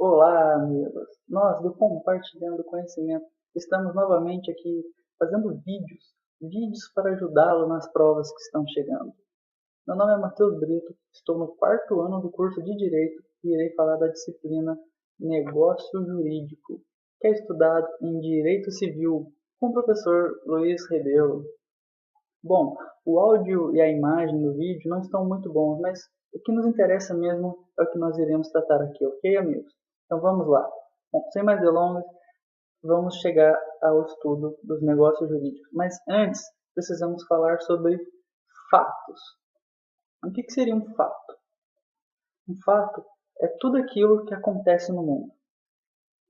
Olá, amigos! Nós, do Compartilhando Conhecimento, estamos novamente aqui fazendo vídeos para ajudá-lo nas provas que estão chegando. Meu nome é Matheus Brito, estou no quarto ano do curso de Direito e irei falar da disciplina Negócio Jurídico, que é estudado em Direito Civil, com o professor Luiz Rebelo. Bom, o áudio e a imagem do vídeo não estão muito bons, mas o que nos interessa mesmo é o que nós iremos tratar aqui, ok, amigos? Então vamos lá. Bom, sem mais delongas, vamos chegar ao estudo dos negócios jurídicos. Mas antes, precisamos falar sobre fatos. O que seria um fato? Um fato é tudo aquilo que acontece no mundo.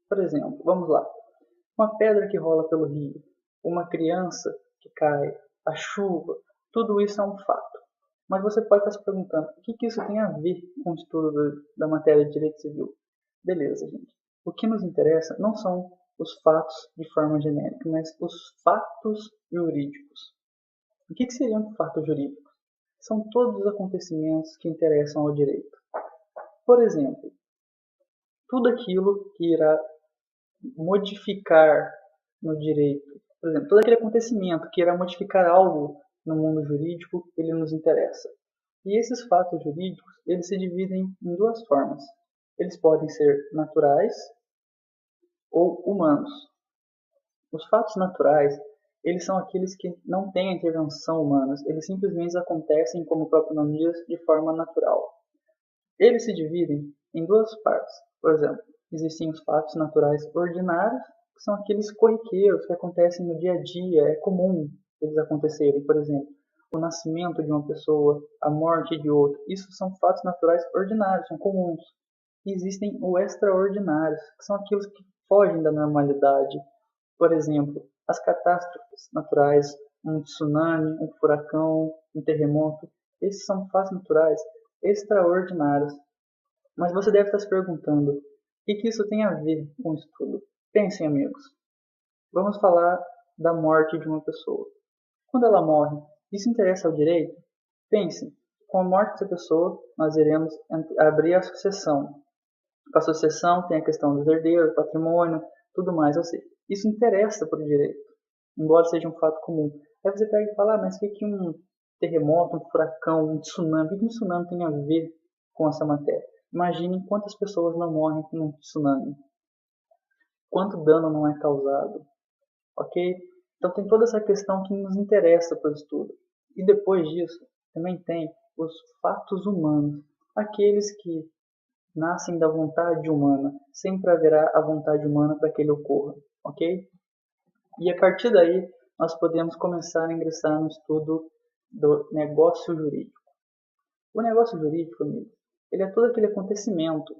Por exemplo, vamos lá. Uma pedra que rola pelo rio, uma criança que cai, a chuva, tudo isso é um fato. Mas você pode estar se perguntando, o que isso tem a ver com o estudo da matéria de direito civil? Beleza, gente. O que nos interessa não são os fatos de forma genérica, mas os fatos jurídicos. O que seria um fato jurídico? São todos os acontecimentos que interessam ao direito. Por exemplo, tudo aquilo que irá modificar no direito. Por exemplo, todo aquele acontecimento que irá modificar algo no mundo jurídico, ele nos interessa. E esses fatos jurídicos, eles se dividem em duas formas. Eles podem ser naturais ou humanos. Os fatos naturais, eles são aqueles que não têm a intervenção humana, eles simplesmente acontecem, como o próprio nome diz, de forma natural. Eles se dividem em duas partes. Por exemplo, existem os fatos naturais ordinários, que são aqueles corriqueiros que acontecem no dia a dia, é comum eles acontecerem. Por exemplo, o nascimento de uma pessoa, a morte de outra. Isso são fatos naturais ordinários, são comuns. E existem os extraordinários, que são aqueles que fogem da normalidade. Por exemplo, as catástrofes naturais, um tsunami, um furacão, um terremoto. Esses são fatos naturais extraordinários. Mas você deve estar se perguntando, o que isso tem a ver com o estudo? Pensem, amigos. Vamos falar da morte de uma pessoa. Quando ela morre, isso interessa ao direito? Pensem, com a morte dessa pessoa, nós iremos abrir a sucessão. Com a sucessão tem a questão dos herdeiros, patrimônio, tudo mais. Ou seja, isso interessa para o direito, embora seja um fato comum. Aí você pega e fala, mas o que um terremoto, um furacão, um tsunami, o que um tsunami tem a ver com essa matéria? Imaginem quantas pessoas não morrem com um tsunami. Quanto dano não é causado. Ok? Então tem toda essa questão que nos interessa para o estudo. E depois disso, também tem os fatos humanos. Aqueles que nascem da vontade humana. Sempre haverá a vontade humana para que ele ocorra. Ok? E a partir daí, nós podemos começar a ingressar no estudo do negócio jurídico. O negócio jurídico, amigo, ele é todo aquele acontecimento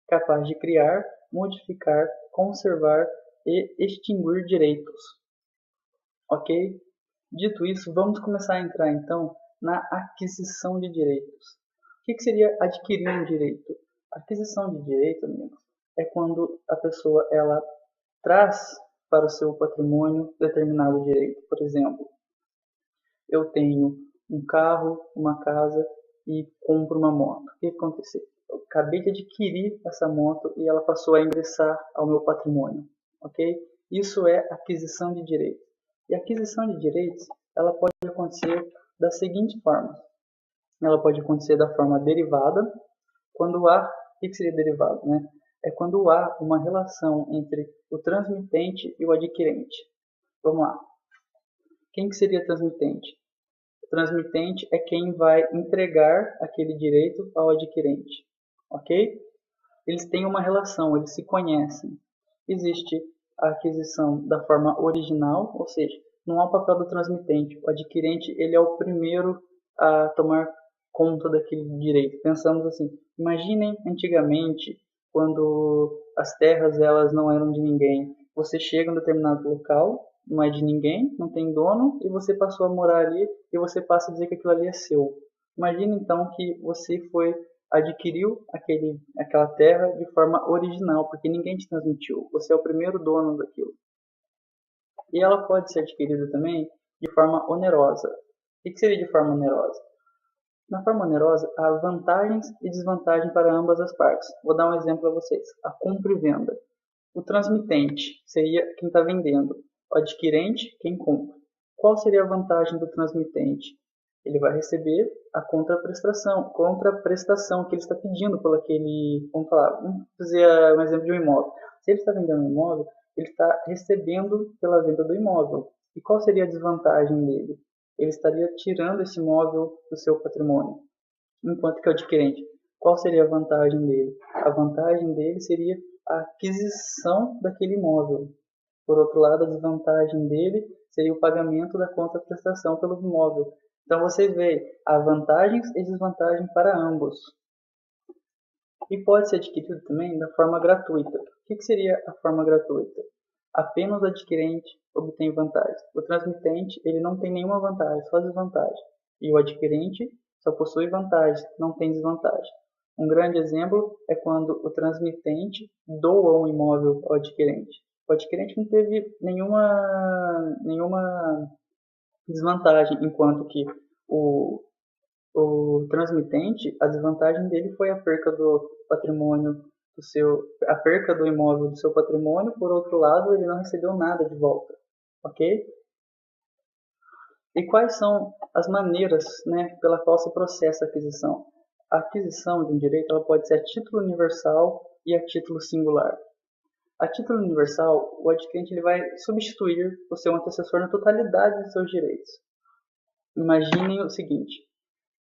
capaz de criar, modificar, conservar e extinguir direitos. Ok? Dito isso, vamos começar a entrar então na aquisição de direitos. O que seria adquirir um direito? A aquisição de direito, amigos, é quando a pessoa ela traz para o seu patrimônio determinado direito. Por exemplo, eu tenho um carro, uma casa e compro uma moto. O que aconteceu? Eu acabei de adquirir essa moto e ela passou a ingressar ao meu patrimônio. Ok? Isso é aquisição de direitos. E a aquisição de direitos, ela pode acontecer da seguinte forma. Ela pode acontecer da forma derivada, quando há, o que seria derivado, né? É quando há uma relação entre o transmitente e o adquirente. Vamos lá. Quem que seria transmitente? O transmitente é quem vai entregar aquele direito ao adquirente. Ok? Eles têm uma relação, eles se conhecem. Existe a aquisição da forma original, ou seja, não há o papel do transmitente. O adquirente ele é o primeiro a tomar conta daquele direito. Pensamos assim, imaginem antigamente, quando as terras elas não eram de ninguém. Você chega em um determinado local, não é de ninguém, não tem dono, e você passou a morar ali e você passa a dizer que aquilo ali é seu. Imagine então que você adquiriu aquela terra de forma original, porque ninguém te transmitiu. Você é o primeiro dono daquilo. E ela pode ser adquirida também de forma onerosa. O que seria de forma onerosa? Na forma onerosa, há vantagens e desvantagens para ambas as partes. Vou dar um exemplo a vocês. A compra e venda. O transmitente seria quem está vendendo. O adquirente, quem compra. Qual seria a vantagem do transmitente? Ele vai receber a contraprestação que ele está pedindo por aquele, vamos fazer um exemplo de um imóvel. Se ele está vendendo um imóvel, ele está recebendo pela venda do imóvel. E qual seria a desvantagem dele? Ele estaria tirando esse imóvel do seu patrimônio. Enquanto que o adquirente, qual seria a vantagem dele? A vantagem dele seria a aquisição daquele imóvel. Por outro lado, a desvantagem dele seria o pagamento da contraprestação pelo imóvel. Então vocês veem, há vantagens e desvantagens para ambos. E pode ser adquirido também da forma gratuita. O que seria a forma gratuita? Apenas o adquirente obtém vantagem. O transmitente ele não tem nenhuma vantagem, só desvantagem. E o adquirente só possui vantagem, não tem desvantagem. Um grande exemplo é quando o transmitente doa um imóvel ao adquirente. O adquirente não teve nenhuma desvantagem, enquanto que o transmitente, a desvantagem dele foi a perca do patrimônio a perca do imóvel do seu patrimônio. Por outro lado, ele não recebeu nada de volta, ok? E quais são as maneiras, né, pela qual se processa a aquisição? A aquisição de um direito ela pode ser a título universal e a título singular. A título universal, o adquirente ele vai substituir o seu antecessor na totalidade de seus direitos. Imaginem o seguinte: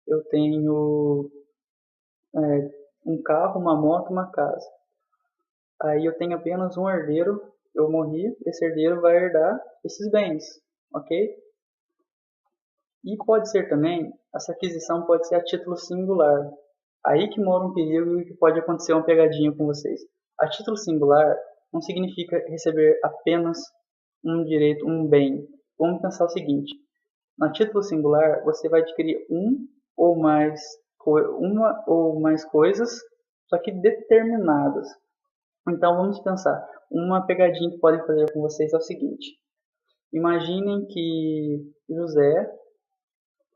eu tenho um carro, uma moto, uma casa. Aí eu tenho apenas um herdeiro, eu morri, esse herdeiro vai herdar esses bens, ok? E pode ser também, essa aquisição pode ser a título singular. Aí que mora um perigo e que pode acontecer uma pegadinha com vocês. A título singular não significa receber apenas um direito, um bem. Vamos pensar o seguinte: na título singular, você vai adquirir uma ou mais coisas, só que determinadas. Então vamos pensar. Uma pegadinha que podem fazer com vocês é o seguinte: imaginem que José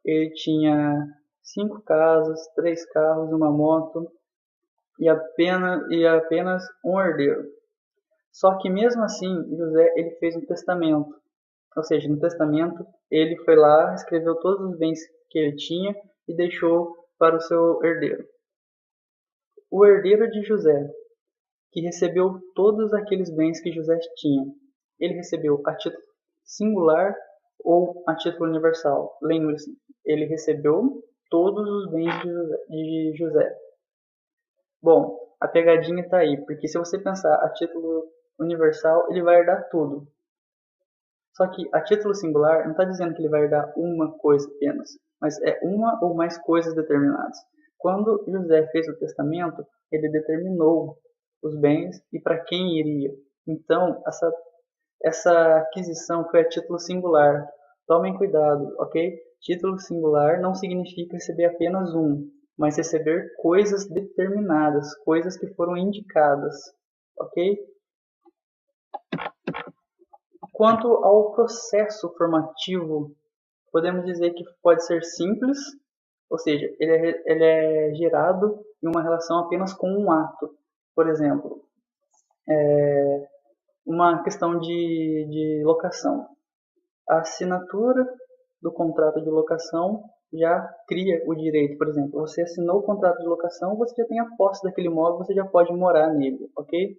ele tinha 5 casas, 3 carros, uma moto e apenas um herdeiro. Só que mesmo assim, José ele fez um testamento. Ou seja, no testamento ele foi lá, escreveu todos os bens que ele tinha e deixou para o seu herdeiro. O herdeiro de José, que recebeu todos aqueles bens que José tinha, ele recebeu a título singular ou a título universal? Lembre-se, ele recebeu todos os bens de José. Bom, a pegadinha está aí, porque se você pensar a título universal, ele vai herdar tudo. Só que a título singular não está dizendo que ele vai herdar uma coisa apenas, mas é uma ou mais coisas determinadas. Quando José fez o testamento, ele determinou os bens e para quem iria. Então, essa aquisição foi a título singular. Tomem cuidado, ok? Título singular não significa receber apenas um, mas receber coisas determinadas, coisas que foram indicadas, ok? Quanto ao processo formativo, podemos dizer que pode ser simples, ou seja, ele é gerado em uma relação apenas com um ato. Por exemplo, uma questão de locação. A assinatura do contrato de locação já cria o direito. Por exemplo, você assinou o contrato de locação, você já tem a posse daquele imóvel, você já pode morar nele, ok?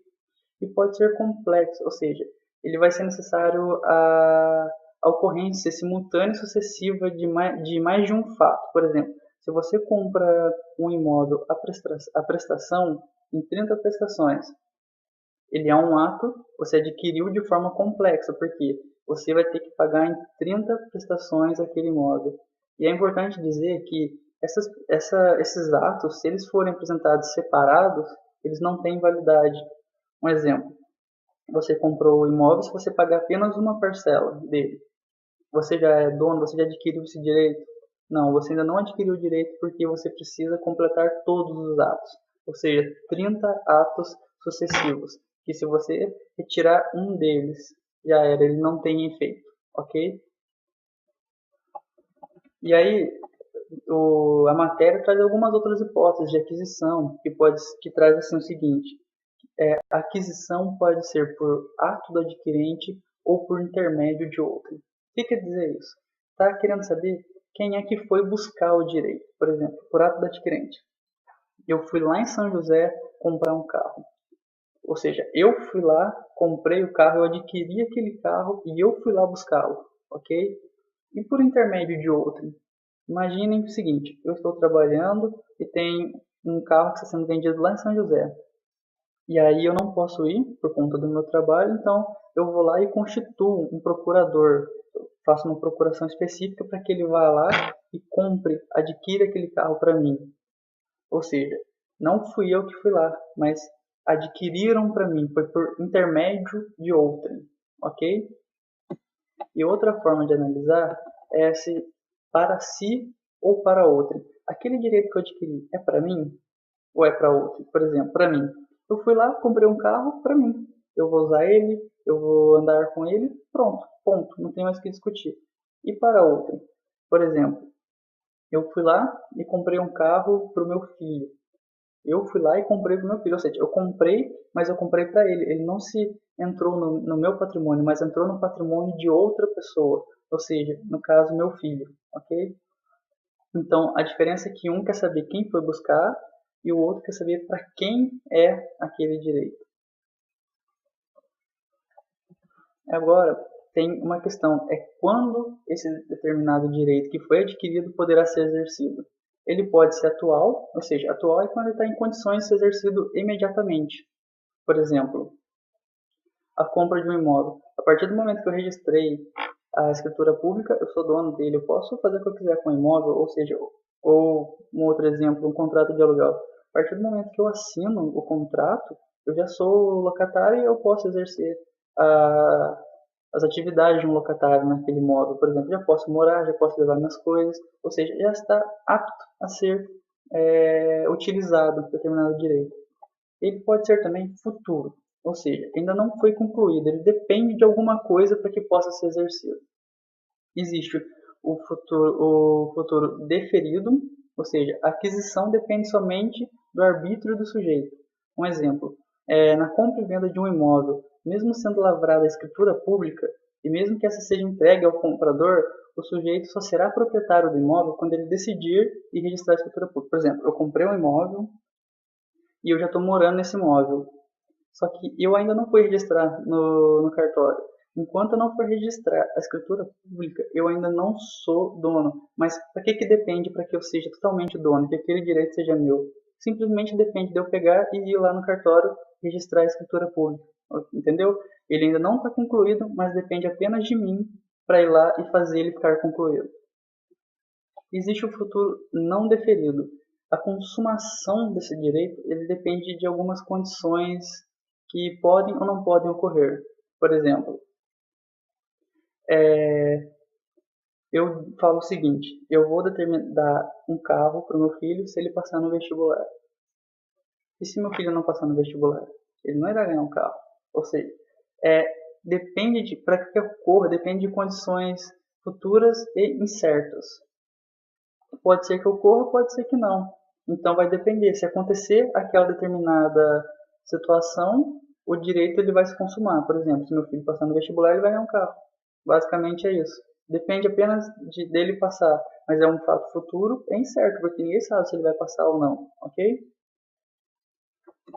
E pode ser complexo, ou seja, ele vai ser necessário a ocorrência simultânea e sucessiva de mais de um fato. Por exemplo, se você compra um imóvel a prestação em 30 prestações, ele é um ato, você adquiriu de forma complexa, porque você vai ter que pagar em 30 prestações aquele imóvel. E é importante dizer que esses atos, se eles forem apresentados separados, eles não têm validade. Um exemplo: você comprou o imóvel, se você pagar apenas uma parcela dele, você já é dono, você já adquiriu esse direito? Não, você ainda não adquiriu o direito porque você precisa completar todos os atos, ou seja, 30 atos sucessivos, que se você retirar um deles, já era, ele não tem efeito, ok? E aí, a matéria traz algumas outras hipóteses de aquisição, que traz assim o seguinte: a aquisição pode ser por ato do adquirente ou por intermédio de outro. O que quer dizer isso? Está querendo saber quem é que foi buscar o direito. Por exemplo, por ato do adquirente. Eu fui lá em São José comprar um carro. Ou seja, eu fui lá, comprei o carro, eu adquiri aquele carro e eu fui lá buscá-lo, ok? E por intermédio de outro. Imaginem o seguinte: eu estou trabalhando e tem um carro que está sendo vendido lá em São José. E aí eu não posso ir por conta do meu trabalho, então eu vou lá e constituo um procurador. Faço uma procuração específica para que ele vá lá e compre, adquira aquele carro para mim. Ou seja, não fui eu que fui lá, mas adquiriram para mim, foi por intermédio de outrem, ok? E outra forma de analisar é se para si ou para outrem. Aquele direito que eu adquiri é para mim ou é para outro? Por exemplo, para mim. Eu fui lá, comprei um carro para mim. Eu vou usar ele, eu vou andar com ele, pronto, ponto. Não tem mais o que discutir. E para outrem? Por exemplo, eu fui lá e comprei um carro para o meu filho. Eu fui lá e comprei para o meu filho. Ou seja, eu comprei, mas eu comprei para ele. Ele não se entrou no meu patrimônio, mas entrou no patrimônio de outra pessoa. Ou seja, no caso, meu filho. Ok? Então, a diferença é que um quer saber quem foi buscar e o outro quer saber para quem é aquele direito. Agora, tem uma questão, é quando esse determinado direito que foi adquirido poderá ser exercido. Ele pode ser atual, ou seja, atual é quando ele está em condições de ser exercido imediatamente. Por exemplo, a compra de um imóvel. A partir do momento que eu registrei a escritura pública, eu sou dono dele, eu posso fazer o que eu quiser com o imóvel, ou seja, ou um outro exemplo, um contrato de aluguel. A partir do momento que eu assino o contrato, eu já sou locatário e eu posso exercer as atividades de um locatário naquele imóvel. Por exemplo, já posso morar, já posso levar minhas coisas, ou seja, já está apto a ser utilizado determinado direito. Ele pode ser também futuro, ou seja, ainda não foi concluído, ele depende de alguma coisa para que possa ser exercido. Existe o futuro deferido, ou seja, a aquisição depende somente do arbítrio do sujeito. Um exemplo, na compra e venda de um imóvel, mesmo sendo lavrada a escritura pública, e mesmo que essa seja entregue ao comprador, o sujeito só será proprietário do imóvel quando ele decidir e registrar a escritura pública. Por exemplo, eu comprei um imóvel e eu já estou morando nesse imóvel, só que eu ainda não fui registrar no cartório. Enquanto eu não for registrar a escritura pública, eu ainda não sou dono. Mas para que depende para que eu seja totalmente dono, que aquele direito seja meu? Simplesmente depende de eu pegar e ir lá no cartório registrar a escritura pública. Entendeu? Ele ainda não está concluído, mas depende apenas de mim para ir lá e fazer ele ficar concluído. Existe o futuro não deferido. A consumação desse direito ele depende de algumas condições que podem ou não podem ocorrer. Por exemplo, eu falo o seguinte: eu vou dar um carro para o meu filho se ele passar no vestibular. E se meu filho não passar no vestibular? Ele não irá ganhar um carro. Ou seja, para que ocorra, depende de condições futuras e incertas. Pode ser que ocorra, pode ser que não. Então vai depender. Se acontecer aquela determinada situação, o direito ele vai se consumar. Por exemplo, se meu filho passar no vestibular, ele vai ganhar um carro. Basicamente é isso. Depende apenas dele passar. Mas é um fato futuro, é incerto, porque ninguém sabe se ele vai passar ou não. Ok?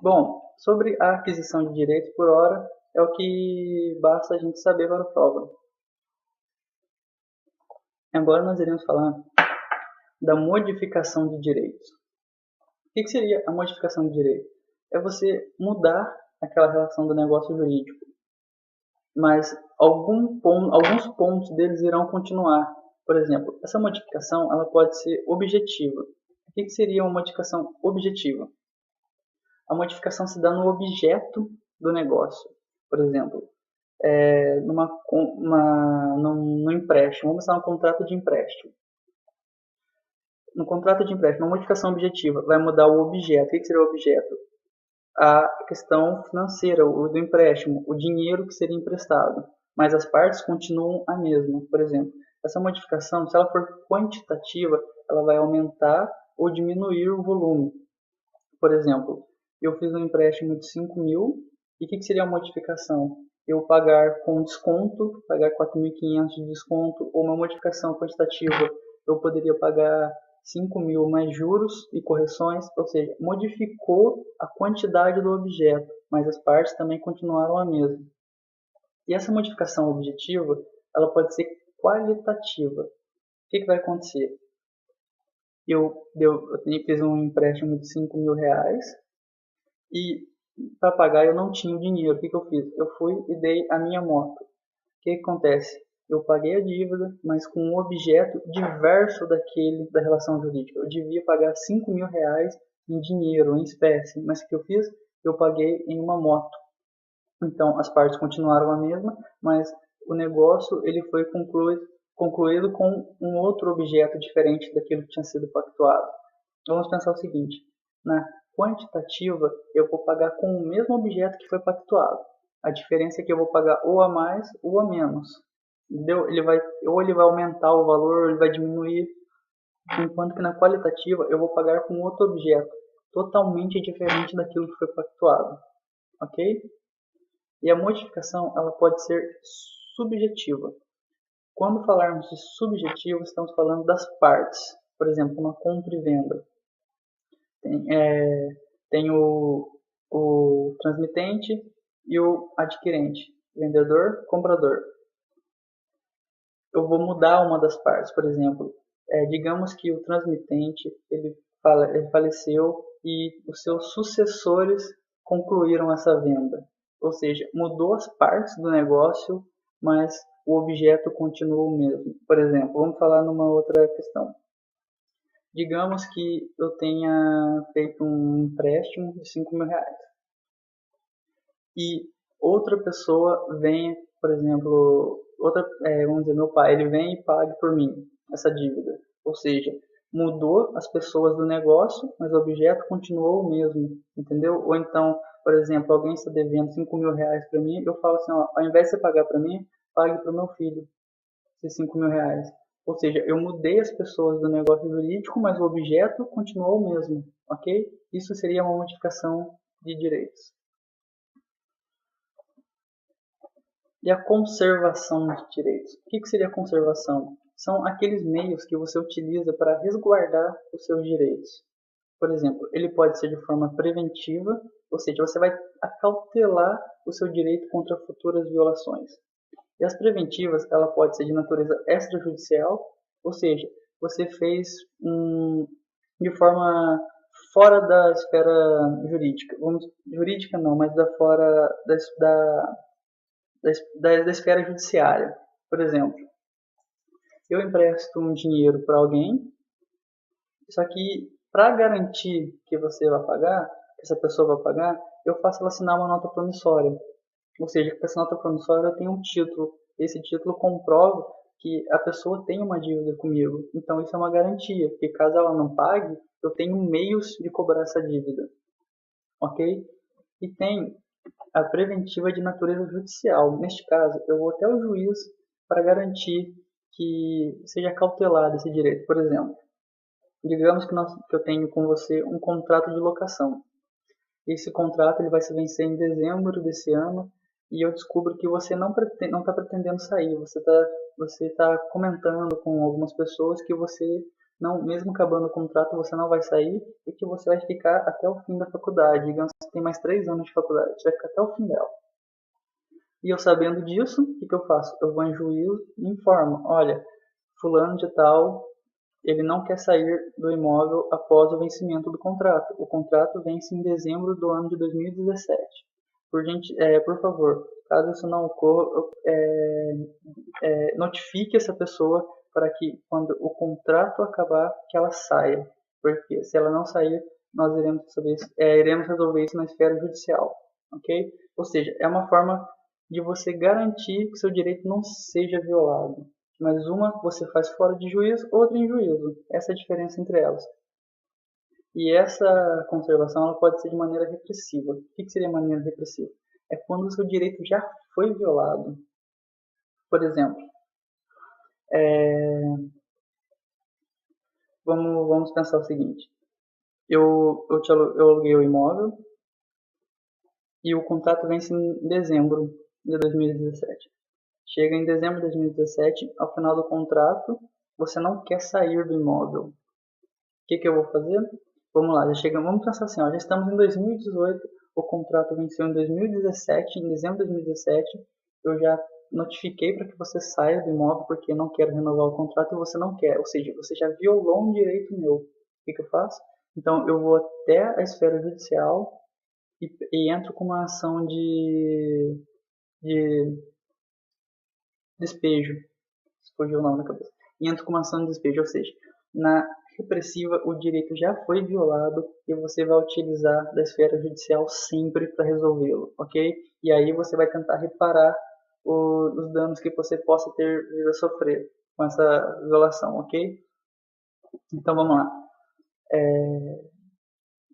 Bom, sobre a aquisição de direito por hora, é o que basta a gente saber para a prova. Agora nós iremos falar da modificação de direitos. O que seria a modificação de direito? É você mudar aquela relação do negócio jurídico, mas alguns pontos deles irão continuar. Por exemplo, essa modificação ela pode ser objetiva. O que seria uma modificação objetiva? A modificação se dá no objeto do negócio. Por exemplo, no empréstimo, vamos usar um contrato de empréstimo. No contrato de empréstimo, uma modificação objetiva vai mudar o objeto. O que seria o objeto? A questão financeira, o do empréstimo, o dinheiro que seria emprestado, mas as partes continuam a mesma. Por exemplo, essa modificação, se ela for quantitativa, ela vai aumentar ou diminuir o volume. Por exemplo, eu fiz um empréstimo de 5 mil, e o que seria a modificação? Eu pagar com desconto, pagar 4.500 de desconto, ou uma modificação quantitativa, eu poderia pagar 5 mil mais juros e correções, ou seja, modificou a quantidade do objeto, mas as partes também continuaram a mesma. E essa modificação objetiva, ela pode ser qualitativa. O que vai acontecer? Eu fiz um empréstimo de 5 mil reais e para pagar eu não tinha o dinheiro. O que eu fiz? Eu fui e dei a minha moto. O que acontece? Eu paguei a dívida, mas com um objeto diverso daquele da relação jurídica. Eu devia pagar 5 mil reais em dinheiro, em espécie, mas o que eu fiz? Eu paguei em uma moto. Então as partes continuaram a mesma, mas o negócio ele foi concluído com um outro objeto diferente daquilo que tinha sido pactuado. Vamos pensar o seguinte: na quantitativa eu vou pagar com o mesmo objeto que foi pactuado. A diferença é que eu vou pagar ou a mais ou a menos. Entendeu? Ou ele vai aumentar o valor ou ele vai diminuir. Enquanto que na qualitativa eu vou pagar com outro objeto totalmente diferente daquilo que foi pactuado. Ok? E a modificação ela pode ser subjetiva. Quando falarmos de subjetivo, estamos falando das partes. Por exemplo, uma compra e venda. Tem o transmitente e o adquirente. Vendedor, comprador. Eu vou mudar uma das partes. Por exemplo, digamos que o transmitente ele faleceu e os seus sucessores concluíram essa venda. Ou seja, mudou as partes do negócio, mas o objeto continua o mesmo. Por exemplo, vamos falar numa outra questão. Digamos que eu tenha feito um empréstimo de 5 mil reais e outra pessoa vem, por exemplo, vamos dizer, meu pai, ele vem e pague por mim essa dívida. Ou seja, mudou as pessoas do negócio, mas o objeto continuou o mesmo, entendeu? Ou então, por exemplo, alguém está devendo 5 mil reais para mim, eu falo assim, ó, ao invés de você pagar para mim, pague para o meu filho esses 5 mil reais. Ou seja, eu mudei as pessoas do negócio jurídico, mas o objeto continuou o mesmo, ok? Isso seria uma modificação de direitos. E a conservação de direitos. O que seria a conservação? São aqueles meios que você utiliza para resguardar os seus direitos. Por exemplo, ele pode ser de forma preventiva, ou seja, você vai acautelar o seu direito contra futuras violações. E as preventivas, ela pode ser de natureza extrajudicial, ou seja, você fez de forma fora da esfera jurídica. Jurídica não, mas fora da esfera judiciária. Por exemplo, eu empresto um dinheiro para alguém, só que para garantir que você vai pagar, que essa pessoa vai pagar, eu faço ela assinar uma nota promissória. Ou seja, que essa nota promissória tem um título. Esse título comprova que a pessoa tem uma dívida comigo. Então isso é uma garantia, porque caso ela não pague, eu tenho meios de cobrar essa dívida. Ok? E tem a preventiva de natureza judicial. Neste caso, eu vou até o juiz para garantir que seja cautelado esse direito. Por exemplo, digamos que eu tenho com você um contrato de locação. Esse contrato ele vai se vencer em dezembro desse ano e eu descubro que você não está pretendendo sair. Você tá comentando com algumas pessoas que você não, mesmo acabando o contrato, você não vai sair e que você vai ficar até o fim da faculdade. Digamos que você tem mais 3 anos de faculdade, você vai ficar até o fim dela. E eu sabendo disso, o que eu faço? Eu vou em juízo e informo, olha, fulano de tal, ele não quer sair do imóvel após o vencimento do contrato. O contrato vence em dezembro do ano de 2017. Por favor, caso isso não ocorra, notifique essa pessoa para que quando o contrato acabar, que ela saia. Porque se ela não sair, nós iremos resolver isso na esfera judicial. Ok? Ou seja, é uma forma de você garantir que seu direito não seja violado. Mas uma você faz fora de juízo, outra em juízo. Essa é a diferença entre elas. E essa conservação ela pode ser de maneira repressiva. O que seria maneira repressiva? É quando o seu direito já foi violado. Por exemplo, vamos pensar o seguinte. Eu aluguei o imóvel e o contrato vence em dezembro de 2017. Chega em dezembro de 2017, ao final do contrato, você não quer sair do imóvel. O que eu vou fazer? Vamos lá, vamos pensar assim, já estamos em 2018, o contrato venceu em 2017, em dezembro de 2017, eu já notifiquei para que você saia do imóvel porque não quero renovar o contrato e você não quer, ou seja, você já violou um direito meu. O que eu faço? Então eu vou até a esfera judicial e entro com uma ação de despejo, se fugiu o nome na cabeça, e entro com uma ação de despejo, ou seja, na repressiva o direito já foi violado e você vai utilizar da esfera judicial sempre para resolvê-lo, ok? E aí você vai tentar reparar os danos que você possa ter vindo a sofrer com essa violação, ok? Então vamos lá.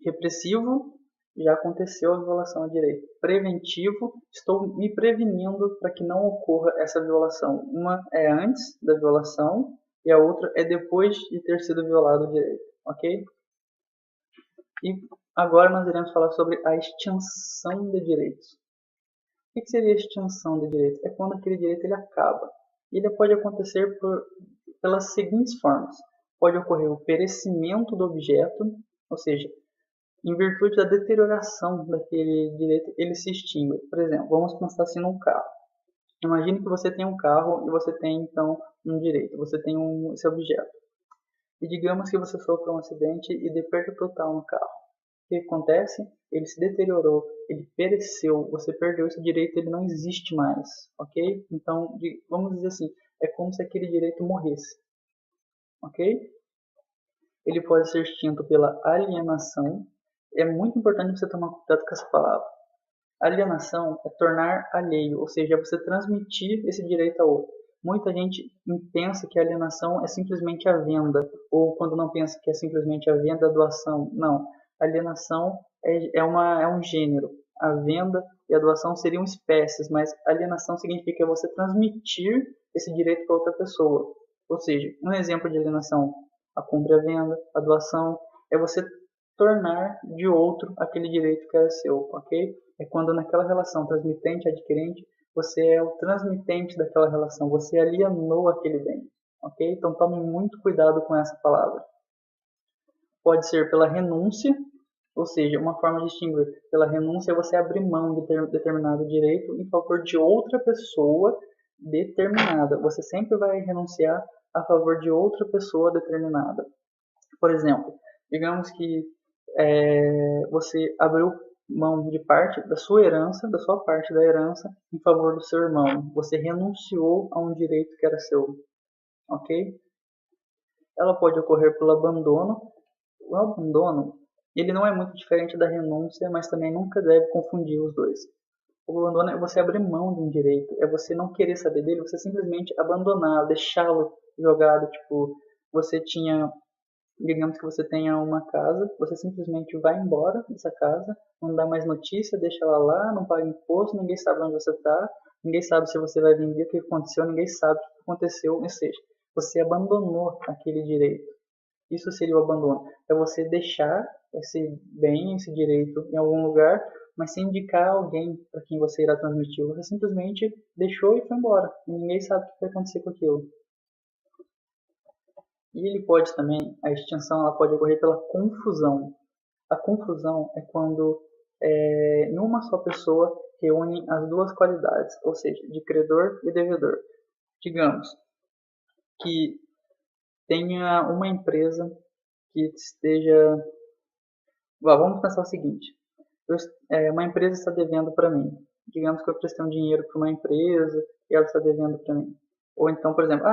Repressivo, já aconteceu a violação ao direito. Preventivo, estou me prevenindo para que não ocorra essa violação. Uma é antes da violação e a outra é depois de ter sido violado o direito, ok? E agora nós iremos falar sobre a extinção de direitos. O que seria a extinção de direitos? É quando aquele direito ele acaba. Ele pode acontecer pelas seguintes formas. Pode ocorrer o perecimento do objeto, ou seja, em virtude da deterioração daquele direito, ele se extingue. Por exemplo, vamos pensar assim num carro. Imagine que você tem um carro e você tem então um direito, você tem esse objeto. E digamos que você sofre um acidente e dê perda total no carro. O que acontece? Ele se deteriorou, ele pereceu, você perdeu esse direito, ele não existe mais, ok? Então, vamos dizer assim, é como se aquele direito morresse, ok? Ele pode ser extinto pela alienação. É muito importante você tomar cuidado com essa palavra. Alienação é tornar alheio, ou seja, é você transmitir esse direito a outro. Muita gente pensa que a alienação é simplesmente a venda, ou quando não pensa que é simplesmente a venda, a doação. Não, a alienação é um gênero. A venda e a doação seriam espécies, mas alienação significa você transmitir esse direito para outra pessoa. Ou seja, um exemplo de alienação, a compra e a venda, a doação, é você tornar de outro aquele direito que era seu, ok? É quando naquela relação transmitente-adquirente, você é o transmitente daquela relação, você alienou aquele bem, ok? Então tome muito cuidado com essa palavra. Pode ser pela renúncia, ou seja, uma forma de distinguir pela renúncia é você abrir mão de determinado direito em favor de outra pessoa determinada. Você sempre vai renunciar a favor de outra pessoa determinada. Por exemplo, digamos que você abriu mão de parte da sua herança, da sua parte da herança, em favor do seu irmão. Você renunciou a um direito que era seu, ok? Ela pode ocorrer pelo abandono. O abandono, ele não é muito diferente da renúncia, mas também nunca deve confundir os dois. O abandono é você abrir mão de um direito, é você não querer saber dele, você simplesmente abandonar, deixá-lo jogado, tipo, você tinha. Digamos que você tenha uma casa, você simplesmente vai embora dessa casa, não dá mais notícia, deixa ela lá, não paga imposto, ninguém sabe onde você está, ninguém sabe se você vai vender, o que aconteceu, ninguém sabe o que aconteceu, ou seja, você abandonou aquele direito. Isso seria o abandono. É você deixar esse bem, esse direito em algum lugar, mas sem indicar alguém para quem você irá transmitir. Você simplesmente deixou e foi embora. E ninguém sabe o que vai acontecer com aquilo. E ele pode também, a extinção ela pode ocorrer pela confusão. A confusão é quando em uma só pessoa reúnem as duas qualidades, ou seja, de credor e devedor. Digamos que tenha uma empresa que esteja. Vamos pensar o seguinte: uma empresa está devendo para mim. Digamos que eu prestei um dinheiro para uma empresa e ela está devendo para mim. Ou então, por exemplo,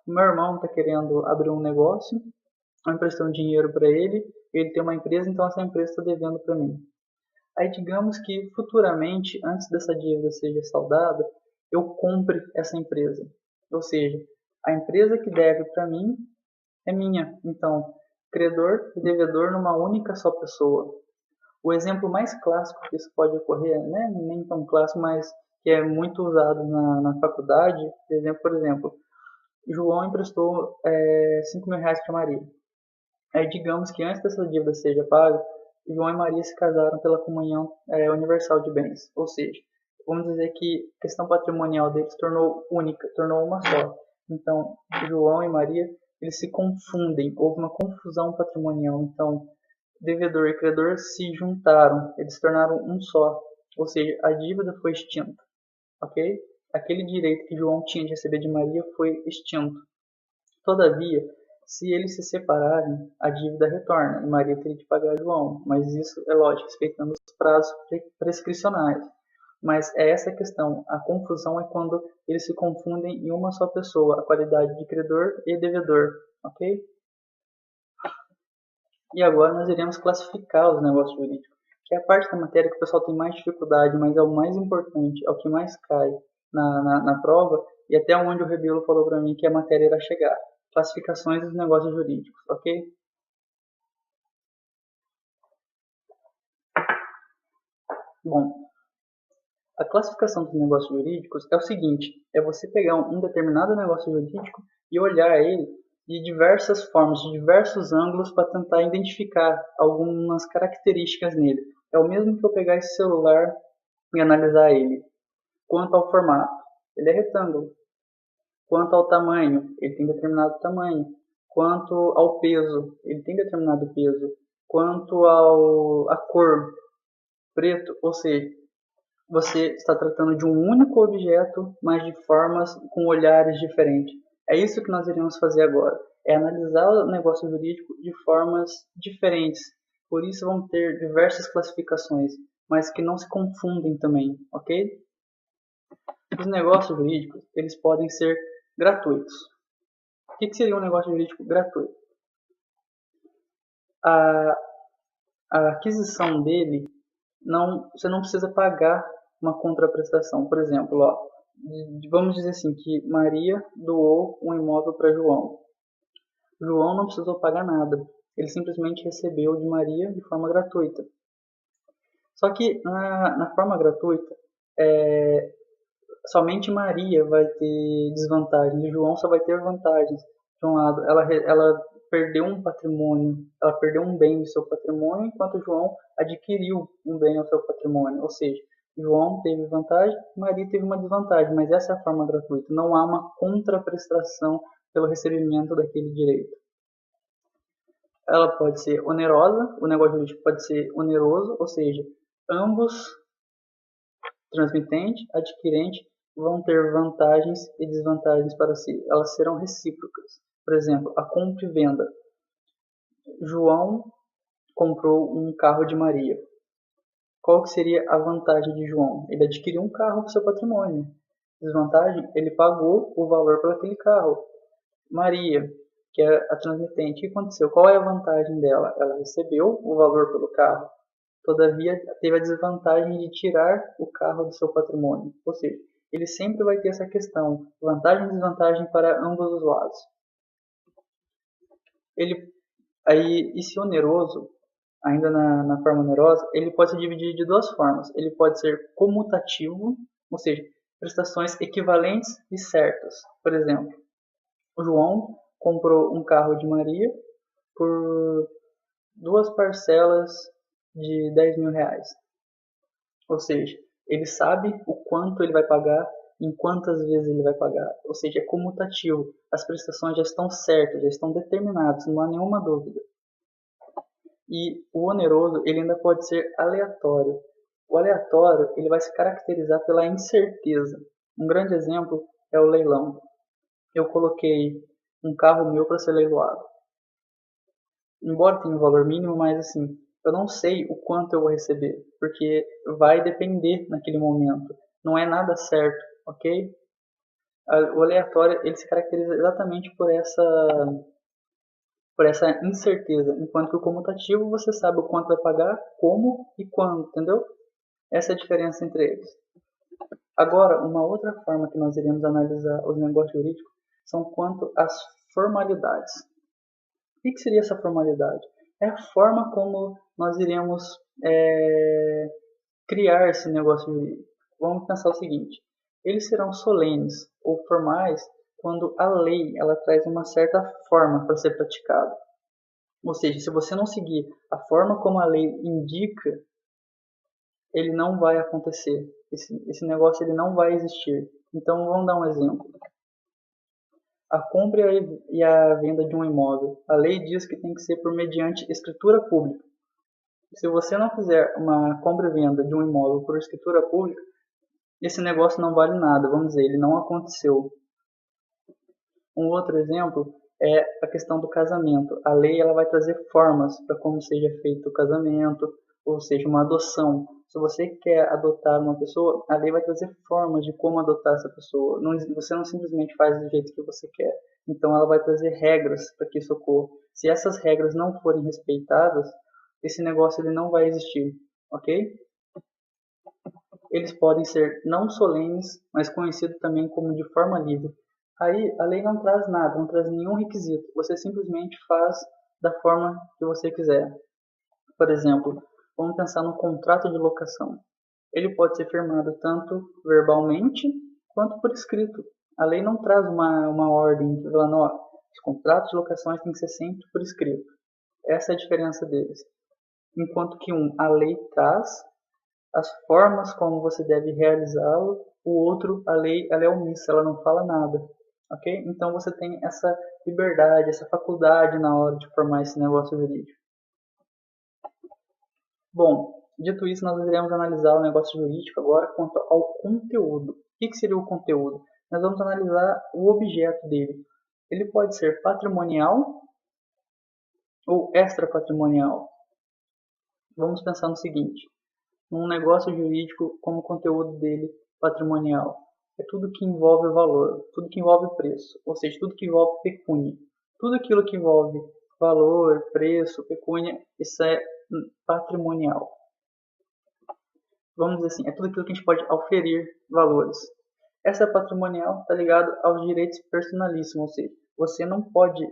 o meu irmão está querendo abrir um negócio, eu emprestei um dinheiro para ele tem uma empresa, então essa empresa está devendo para mim. Aí digamos que futuramente, antes dessa dívida seja saldada, eu compre essa empresa. Ou seja, a empresa que deve para mim é minha. Então, credor e devedor numa única só pessoa. O exemplo mais clássico que isso pode ocorrer, né, nem tão clássico, mas que é muito usado na faculdade, por exemplo, João emprestou 5 mil reais para Maria. Aí digamos que antes dessa dívida seja paga, João e Maria se casaram pela comunhão universal de bens, ou seja, vamos dizer que a questão patrimonial deles tornou única, tornou uma só. Então, João e Maria, eles se confundem, houve uma confusão patrimonial. Então, devedor e credor se juntaram, eles se tornaram um só, ou seja, a dívida foi extinta, ok? Aquele direito que João tinha de receber de Maria foi extinto. Todavia, se eles se separarem, a dívida retorna e Maria teria que pagar a João, mas isso é lógico, respeitando os prazos prescricionais. Mas é essa a questão, a confusão é quando eles se confundem em uma só pessoa, a qualidade de credor e devedor, ok? E agora nós iremos classificar os negócios jurídicos, que é a parte da matéria que o pessoal tem mais dificuldade, mas é o mais importante, é o que mais cai na prova, e até onde o Rebelo falou para mim que a matéria irá chegar. Classificações dos negócios jurídicos, ok? Bom, a classificação dos negócios jurídicos é o seguinte, é você pegar um determinado negócio jurídico e olhar ele de diversas formas, de diversos ângulos para tentar identificar algumas características nele. É o mesmo que eu pegar esse celular e analisar ele. Quanto ao formato, ele é retângulo. Quanto ao tamanho, ele tem determinado tamanho. Quanto ao peso, ele tem determinado peso. Quanto à cor, preto, ou seja, você está tratando de um único objeto, mas de formas com olhares diferentes. É isso que nós iremos fazer agora. É analisar o negócio jurídico de formas diferentes. Por isso vão ter diversas classificações, mas que não se confundem também, ok? Os negócios jurídicos, eles podem ser gratuitos. O que seria um negócio jurídico gratuito? A, a aquisição dele, você não precisa pagar uma contraprestação. Por exemplo, ó, vamos dizer assim, que Maria doou um imóvel para João. João não precisou pagar nada. Ele simplesmente recebeu de Maria de forma gratuita. Só que na forma gratuita, somente Maria vai ter desvantagens e João só vai ter vantagens. De um lado, ela perdeu um patrimônio, ela perdeu um bem do seu patrimônio, enquanto João adquiriu um bem ao seu patrimônio. Ou seja, João teve vantagem, Maria teve uma desvantagem, mas essa é a forma gratuita. Não há uma contraprestação pelo recebimento daquele direito. Ela pode ser onerosa, o negócio jurídico pode ser oneroso, ou seja, ambos, transmitente, adquirente, vão ter vantagens e desvantagens para si. Elas serão recíprocas. Por exemplo, a compra e venda. João comprou um carro de Maria. Qual que seria a vantagem de João? Ele adquiriu um carro para o seu patrimônio. Desvantagem, ele pagou o valor por aquele carro. Maria, que é a transmitente, o que aconteceu? Qual é a vantagem dela? Ela recebeu o valor pelo carro, todavia teve a desvantagem de tirar o carro do seu patrimônio. Ou seja, ele sempre vai ter essa questão, vantagem e desvantagem para ambos os lados. Esse oneroso, ainda na forma onerosa, ele pode ser dividido de duas formas. Ele pode ser comutativo, ou seja, prestações equivalentes e certas. Por exemplo, o João comprou um carro de Maria por duas parcelas de 10 mil reais. Ou seja, ele sabe o quanto ele vai pagar, em quantas vezes ele vai pagar. Ou seja, é comutativo. As prestações já estão certas, já estão determinadas, não há nenhuma dúvida. E o oneroso, ele ainda pode ser aleatório. O aleatório, ele vai se caracterizar pela incerteza. Um grande exemplo é o leilão. Eu coloquei um carro meu para ser leiloado. Embora tenha um valor mínimo, mas assim, eu não sei o quanto eu vou receber, porque vai depender naquele momento. Não é nada certo, ok? O aleatório, ele se caracteriza exatamente por essa incerteza, enquanto que o comutativo você sabe o quanto vai pagar, como e quando, entendeu? Essa é a diferença entre eles. Agora, uma outra forma que nós iremos analisar os negócios jurídicos são quanto às formalidades. O que seria essa formalidade? É a forma como nós iremos criar esse negócio jurídico. Vamos pensar o seguinte, eles serão solenes ou formais quando a lei ela traz uma certa forma para ser praticada. Ou seja, se você não seguir a forma como a lei indica, ele não vai acontecer. Esse negócio ele não vai existir. Então vamos dar um exemplo. A compra e a venda de um imóvel. A lei diz que tem que ser por mediante escritura pública. Se você não fizer uma compra e venda de um imóvel por escritura pública, esse negócio não vale nada, vamos dizer, ele não aconteceu. Um outro exemplo é a questão do casamento. A lei ela vai trazer formas para como seja feito o casamento, ou seja, uma adoção. Se você quer adotar uma pessoa, a lei vai trazer formas de como adotar essa pessoa. Você não simplesmente faz do jeito que você quer. Então ela vai trazer regras para que isso ocorra. Se essas regras não forem respeitadas, esse negócio ele não vai existir, ok? Eles podem ser não solenes, mas conhecidos também como de forma livre. Aí a lei não traz nada, não traz nenhum requisito. Você simplesmente faz da forma que você quiser. Por exemplo, vamos pensar no contrato de locação. Ele pode ser firmado tanto verbalmente quanto por escrito. A lei não traz uma ordem falando, ó, os contratos de locações têm que ser sempre por escrito. Essa é a diferença deles. Enquanto que a lei traz as formas como você deve realizá-lo, o outro, a lei, ela é omissa, ela não fala nada, ok? Então você tem essa liberdade, essa faculdade na hora de formar esse negócio jurídico. Bom, dito isso, nós iremos analisar o negócio jurídico agora quanto ao conteúdo. O que seria o conteúdo? Nós vamos analisar o objeto dele. Ele pode ser patrimonial ou extrapatrimonial. Vamos pensar no seguinte. Um negócio jurídico como conteúdo dele patrimonial. É tudo que envolve valor, tudo que envolve preço, ou seja, tudo que envolve pecúnia. Tudo aquilo que envolve valor, preço, pecúnia, isso é patrimonial. Vamos dizer assim, é tudo aquilo que a gente pode auferir valores. Essa patrimonial está ligada aos direitos personalíssimos, ou seja, você não pode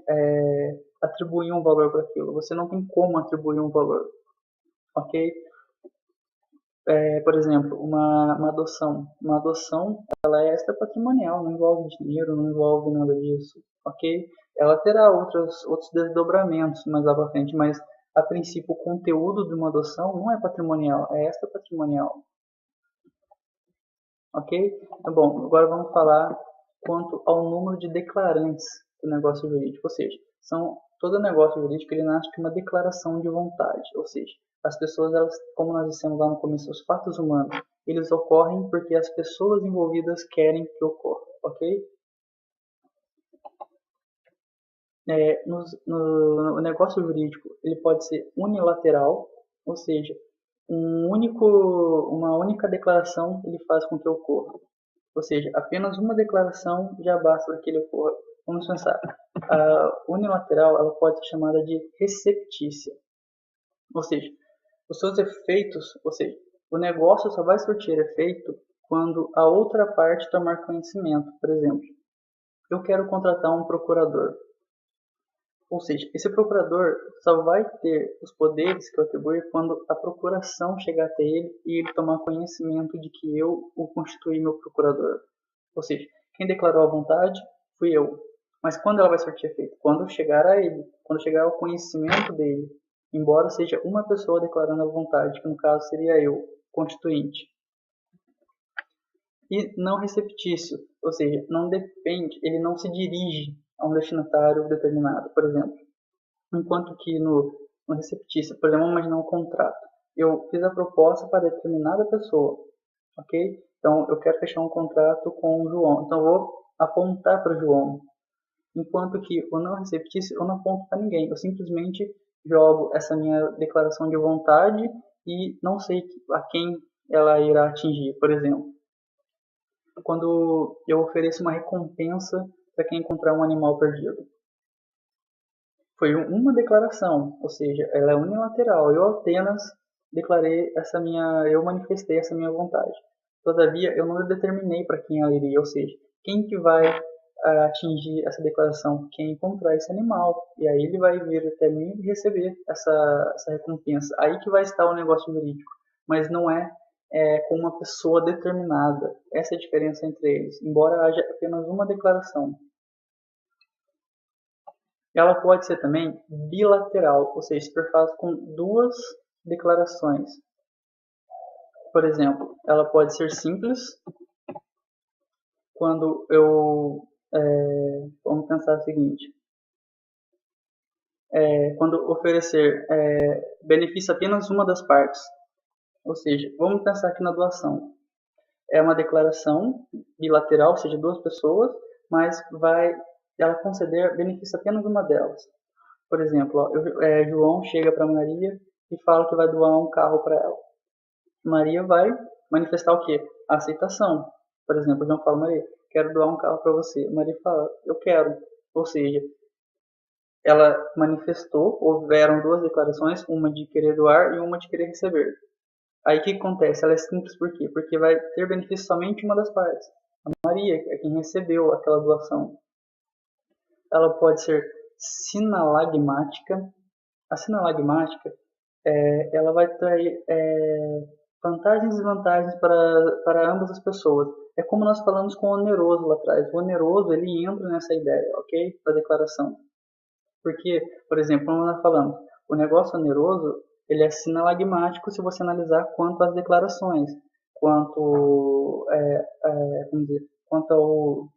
atribuir um valor para aquilo, você não tem como atribuir um valor, ok? Por exemplo, uma adoção. Uma adoção, ela é extrapatrimonial, não envolve dinheiro, não envolve nada disso, ok? Ela terá outros desdobramentos mais lá para frente, mas a princípio o conteúdo de uma adoção não é patrimonial, é extrapatrimonial, ok? Bom, agora vamos falar quanto ao número de declarantes do negócio jurídico, ou seja, todo negócio jurídico ele nasce de uma declaração de vontade, ou seja, as pessoas, elas, como nós dissemos lá no começo, os fatos humanos, eles ocorrem porque as pessoas envolvidas querem que ocorra, ok? No negócio jurídico, ele pode ser unilateral, ou seja, uma única declaração ele faz com que ocorra. Ou seja, apenas uma declaração já basta para que ele ocorra. Vamos pensar. A unilateral ela pode ser chamada de receptícia. Ou seja, os seus efeitos, ou seja, o negócio só vai surtir efeito quando a outra parte tomar conhecimento. Por exemplo, eu quero contratar um procurador. Ou seja, esse procurador só vai ter os poderes que eu atribuir quando a procuração chegar até ele e ele tomar conhecimento de que eu o constituí meu procurador. Ou seja, quem declarou a vontade fui eu. Mas quando ela vai surtir efeito? Quando chegar a ele, quando chegar ao conhecimento dele, embora seja uma pessoa declarando a vontade, que no caso seria eu, constituinte. E não receptício, ou seja, não depende, ele não se dirige a um destinatário determinado, por exemplo. Enquanto que no receptício, por exemplo, vamos imaginar um contrato. Eu fiz a proposta para determinada pessoa, ok? Então, eu quero fechar um contrato com o João. Então, eu vou apontar para o João. Enquanto que o não receptício, eu não aponto para ninguém. Eu simplesmente jogo essa minha declaração de vontade e não sei a quem ela irá atingir, por exemplo. Quando eu ofereço uma recompensa para quem encontrar um animal perdido. Foi uma declaração, ou seja, ela é unilateral. Eu apenas eu manifestei essa minha vontade. Todavia, eu não determinei para quem ela iria, ou seja, quem que vai atingir essa declaração? Quem encontrar esse animal. E aí ele vai vir até mim e receber essa recompensa. Aí que vai estar o negócio jurídico. Mas não é com uma pessoa determinada. Essa é a diferença entre eles, embora haja apenas uma declaração. Ela pode ser também bilateral, ou seja, ser feita com duas declarações. Por exemplo, ela pode ser simples, quando vamos pensar o seguinte, quando oferecer benefício apenas uma das partes, ou seja, vamos pensar aqui na doação. É uma declaração bilateral, ou seja, duas pessoas, mas ela conceder benefício apenas uma delas. Por exemplo, João chega para Maria e fala que vai doar um carro para ela. Maria vai manifestar o quê? A aceitação. Por exemplo, João fala, Maria, quero doar um carro para você. Maria fala, eu quero. Ou seja, ela manifestou, houveram duas declarações, uma de querer doar e uma de querer receber. Aí o que acontece? Ela é simples por quê? Porque vai ter benefício somente uma das partes. A Maria é quem recebeu aquela doação. Ela pode ser sinalagmática. A sinalagmática ela vai trazer vantagens e desvantagens para ambas as pessoas. É como nós falamos com o oneroso lá atrás. O oneroso ele entra nessa ideia, ok? Da declaração. Porque, por exemplo, como nós falamos, o negócio oneroso ele é sinalagmático se você analisar quanto às declarações, quanto vamos dizer, quanto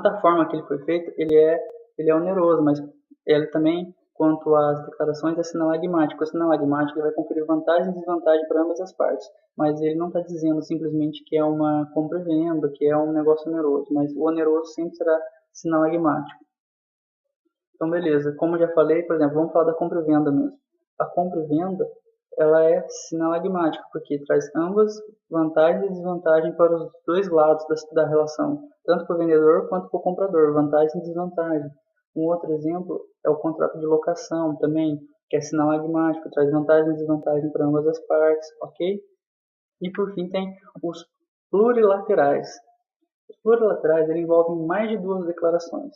à forma que ele foi feito, ele é oneroso, mas ele também, quanto às declarações, é sinalagmático. O sinalagmático vai conferir vantagem e desvantagem para ambas as partes, mas ele não está dizendo simplesmente que é uma compra e venda, que é um negócio oneroso, mas o oneroso sempre será sinalagmático. Então, beleza. Como eu já falei, por exemplo, vamos falar da compra e venda mesmo. A compra e venda, ela é sinalagmática, porque traz ambas vantagens e desvantagens para os dois lados da relação, tanto para o vendedor quanto para o comprador, vantagem e desvantagem. Um outro exemplo é o contrato de locação também, que é sinalagmático, traz vantagem e desvantagem para ambas as partes, ok? E por fim tem os plurilaterais. Os plurilaterais envolvem mais de duas declarações.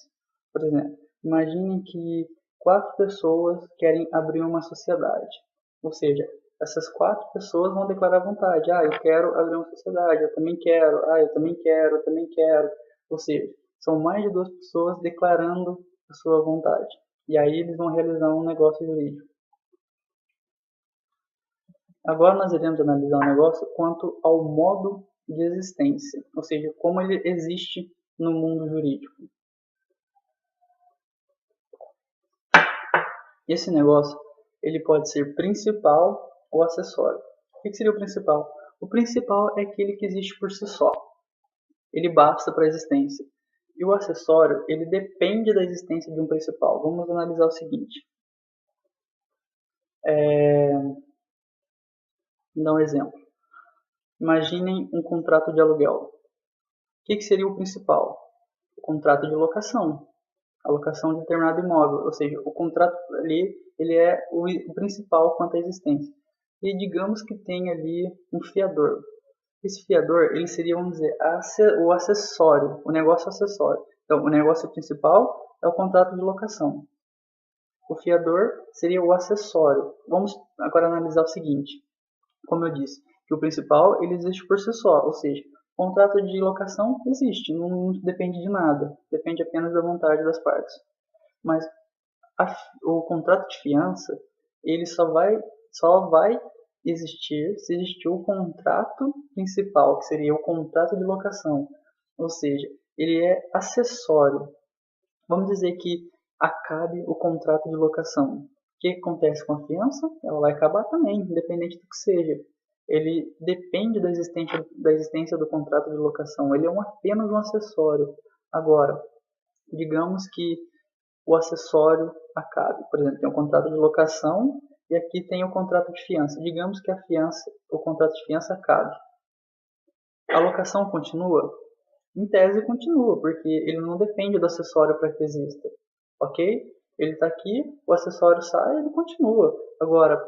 Por exemplo, imaginem que 4 pessoas querem abrir uma sociedade. Ou seja, essas 4 pessoas vão declarar vontade. Eu quero abrir uma sociedade, eu também quero, eu também quero, eu também quero. Ou seja, são mais de 2 pessoas declarando a sua vontade. E aí eles vão realizar um negócio jurídico. Agora nós iremos analisar o negócio quanto ao modo de existência, ou seja, como ele existe no mundo jurídico. Esse negócio ele pode ser principal ou acessório. O que seria o principal? O principal é aquele que existe por si só. Ele basta para a existência. E o acessório, ele depende da existência de um principal. Vamos analisar o seguinte. Vou dar um exemplo. Imaginem um contrato de aluguel. O que seria o principal? O contrato de locação. A locação de determinado imóvel. Ou seja, o contrato ali ele é o principal quanto à existência. E digamos que tem ali um fiador. Esse fiador ele seria, vamos dizer, o acessório, o negócio acessório. Então, o negócio principal é o contrato de locação. O fiador seria o acessório. Vamos agora analisar o seguinte. Como eu disse, que o principal ele existe por si só, ou seja, o contrato de locação existe, não depende de nada, depende apenas da vontade das partes. Mas o contrato de fiança ele só vai existir se existir o contrato principal, que seria o contrato de locação, ou seja, ele é acessório. Vamos dizer que acabe o contrato de locação. O que acontece com a fiança? Ela vai acabar também, independente do que seja. Ele depende da existência do contrato de locação. Ele é apenas um acessório. Agora, digamos que o acessório acabe. Por exemplo, tem um contrato de locação e aqui tem o contrato de fiança. Digamos que o contrato de fiança acabe. A locação continua? Em tese continua, porque ele não depende do acessório para que exista. Ok? Ele está aqui, o acessório sai, ele continua. Agora,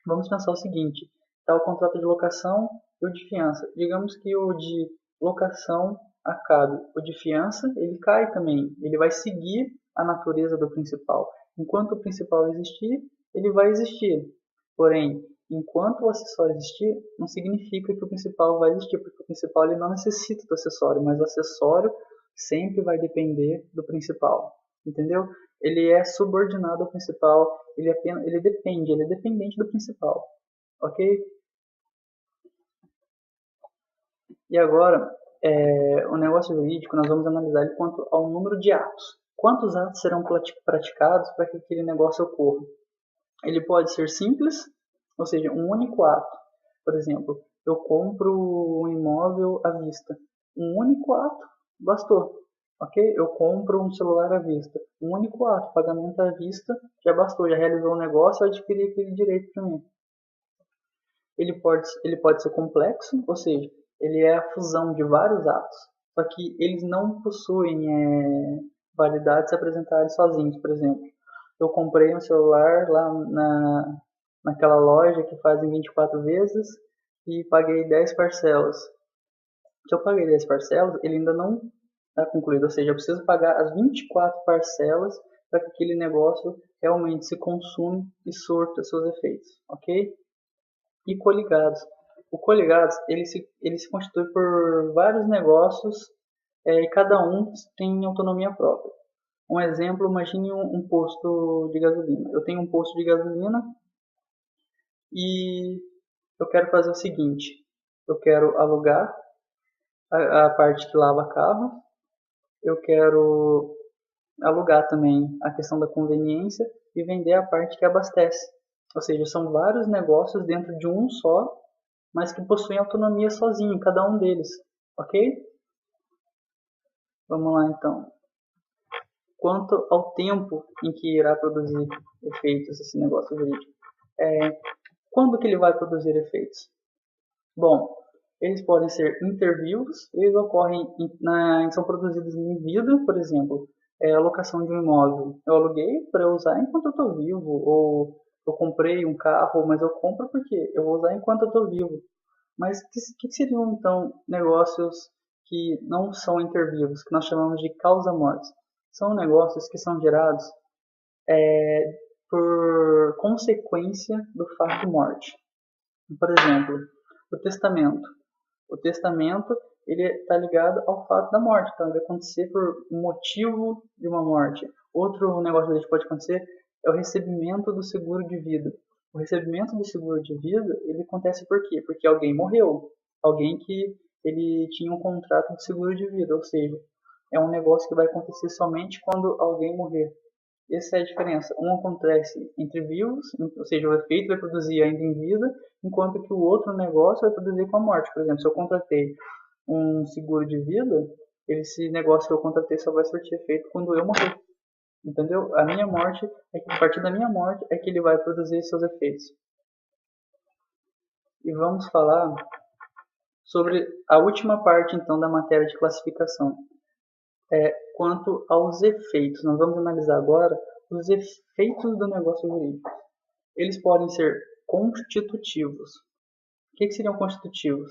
vamos pensar o seguinte. Está o contrato de locação e o de fiança. Digamos que o de locação acabe. O de fiança, ele cai também. Ele vai seguir a natureza do principal. Enquanto o principal existir, ele vai existir. Porém, enquanto o acessório existir, não significa que o principal vai existir, porque o principal ele não necessita do acessório, mas o acessório sempre vai depender do principal, entendeu? Ele é subordinado ao principal, ele é dependente do principal, ok? E agora, o negócio jurídico, nós vamos analisar ele quanto ao número de atos. Quantos atos serão praticados para que aquele negócio ocorra? Ele pode ser simples, ou seja, um único ato. Por exemplo, eu compro um imóvel à vista. Um único ato, bastou. Ok? Eu compro um celular à vista. Um único ato, pagamento à vista, já bastou, já realizou o negócio, eu adquiri aquele direito para mim. Ele pode ser complexo, ou seja, ele é a fusão de vários atos, só que eles não possuem validade se apresentarem sozinhos. Por exemplo, eu comprei um celular lá naquela loja que faz em 24 vezes e paguei 10 parcelas. Se eu paguei 10 parcelas, ele ainda não está concluído, ou seja, eu preciso pagar as 24 parcelas para que aquele negócio realmente se consume e surta seus efeitos, ok? E coligados. O coligados ele se constitui por vários negócios e cada um tem autonomia própria. Um exemplo, imagine um posto de gasolina. Eu tenho um posto de gasolina e eu quero fazer o seguinte: eu quero alugar a parte que lava carro, eu quero alugar também a questão da conveniência e vender a parte que abastece. Ou seja, são vários negócios dentro de um só, mas que possuem autonomia sozinho, cada um deles, ok? Vamos lá então. Quanto ao tempo em que irá produzir efeitos esse negócio jurídico, quando que ele vai produzir efeitos? Bom, eles podem ser intervivos, eles ocorrem são produzidos em vida, por exemplo, a locação de um imóvel. Eu aluguei para eu usar enquanto eu estou vivo, ou eu comprei um carro, mas eu compro porque eu vou usar enquanto eu estou vivo. Mas que seriam então negócios que não são intervivos, que nós chamamos de causa-morte? São negócios que são gerados por consequência do fato morte. Por exemplo, o testamento. O testamento ele está ligado ao fato da morte, então ele vai acontecer por motivo de uma morte. Outro negócio que a gente pode acontecer é o recebimento do seguro de vida. O recebimento do seguro de vida ele acontece por quê? Porque alguém morreu, alguém que ele tinha um contrato de seguro de vida, ou seja, é um negócio que vai acontecer somente quando alguém morrer. Essa é a diferença. Um acontece entre vivos, ou seja, o efeito vai produzir ainda em vida, enquanto que o outro negócio vai produzir com a morte. Por exemplo, se eu contratei um seguro de vida, esse negócio que eu contratei só vai surtir efeito quando eu morrer. Entendeu? A minha morte, a partir da minha morte, é que ele vai produzir seus efeitos. E vamos falar sobre a última parte, então, da matéria de classificação. Quanto aos efeitos, nós vamos analisar agora os efeitos do negócio jurídico. Eles podem ser constitutivos. O que seriam constitutivos?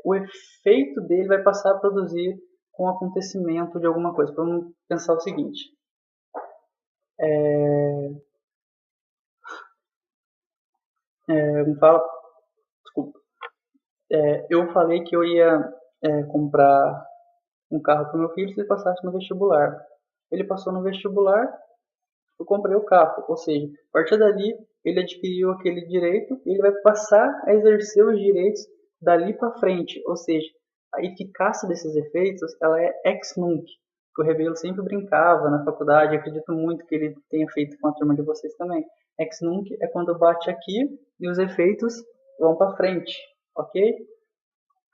O efeito dele vai passar a produzir com o acontecimento de alguma coisa. Vamos pensar o seguinte. Desculpa. Eu falei que eu ia comprar um carro para o meu filho se ele passasse no vestibular. Ele passou no vestibular, eu comprei o carro. Ou seja, a partir dali, ele adquiriu aquele direito e ele vai passar a exercer os direitos dali para frente. Ou seja, a eficácia desses efeitos ela é ex nunc, que o Rebelo sempre brincava na faculdade. Acredito muito que ele tenha feito com a turma de vocês também. Ex nunc é quando bate aqui e os efeitos vão para frente, ok?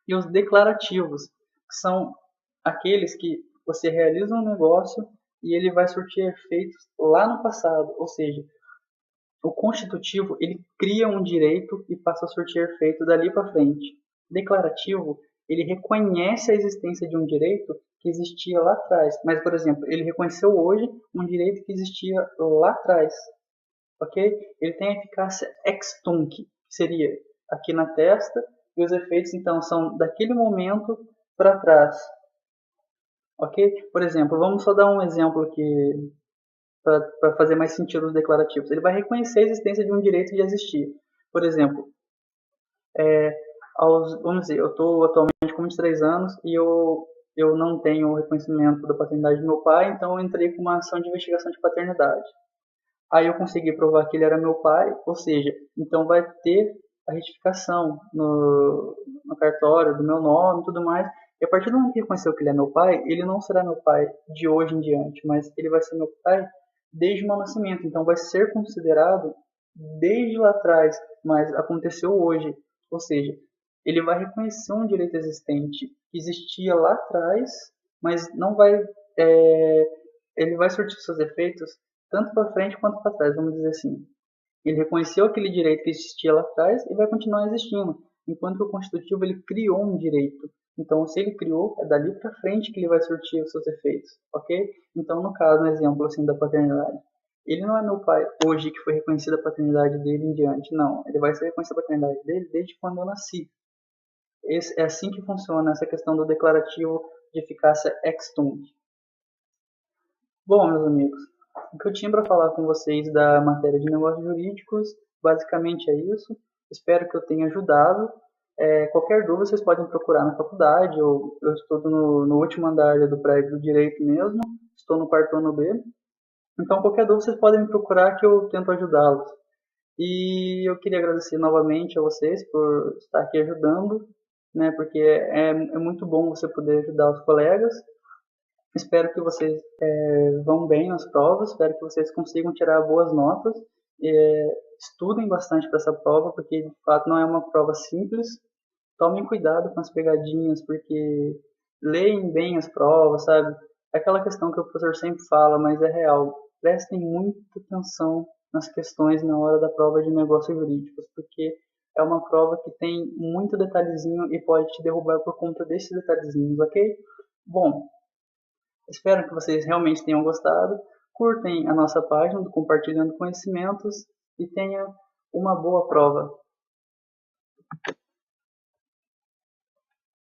E os declarativos, que são aqueles que você realiza um negócio e ele vai surtir efeitos lá no passado, ou seja, o constitutivo ele cria um direito e passa a surtir efeito dali para frente. Declarativo ele reconhece a existência de um direito que existia lá atrás, mas por exemplo ele reconheceu hoje um direito que existia lá atrás, ok? Ele tem a eficácia ex tunc, que seria aqui na testa, e os efeitos então são daquele momento para trás. Ok? Por exemplo, vamos só dar um exemplo aqui para fazer mais sentido os declarativos. Ele vai reconhecer a existência de um direito de existir. Por exemplo, vamos dizer, eu estou atualmente com 23 anos e eu eu não tenho o reconhecimento da paternidade do meu pai, então eu entrei com uma ação de investigação de paternidade. Aí eu consegui provar que ele era meu pai, ou seja, então vai ter a retificação no cartório do meu nome e tudo mais. E a partir do momento que reconheceu que ele é meu pai, ele não será meu pai de hoje em diante, mas ele vai ser meu pai desde o meu nascimento. Então vai ser considerado desde lá atrás, mas aconteceu hoje. Ou seja, ele vai reconhecer um direito existente que existia lá atrás, mas não vai. Ele vai surtir seus efeitos tanto para frente quanto para trás, vamos dizer assim. Ele reconheceu aquele direito que existia lá atrás e vai continuar existindo, enquanto que o constitutivo ele criou um direito. Então, se ele criou, é dali para frente que ele vai surtir os seus efeitos, ok? Então, no caso, um exemplo assim da paternidade, ele não é meu pai hoje que foi reconhecida a paternidade dele em diante, não. Ele vai ser reconhecida a paternidade dele desde quando eu nasci. É assim que funciona essa questão do declarativo de eficácia ex tunc. Bom, meus amigos, o que eu tinha para falar com vocês da matéria de negócios jurídicos, basicamente é isso. Espero que eu tenha ajudado. Qualquer dúvida vocês podem procurar na faculdade. Eu estou no último andar do prédio do direito mesmo. Estou no quarto ano B. Então, qualquer dúvida vocês podem me procurar que eu tento ajudá-los. E eu queria agradecer novamente a vocês por estar aqui ajudando, né? Porque é muito bom você poder ajudar os colegas. Espero que vocês vão bem nas provas, espero que vocês consigam tirar boas notas. Estudem bastante para essa prova, porque de fato não é uma prova simples. Tomem cuidado com as pegadinhas, porque leem bem as provas, sabe? É aquela questão que o professor sempre fala, mas é real. Prestem muita atenção nas questões na hora da prova de negócios jurídicos, porque é uma prova que tem muito detalhezinho e pode te derrubar por conta desses detalhezinhos, ok? Bom, espero que vocês realmente tenham gostado. Curtem a nossa página do Compartilhando Conhecimentos e tenham uma boa prova.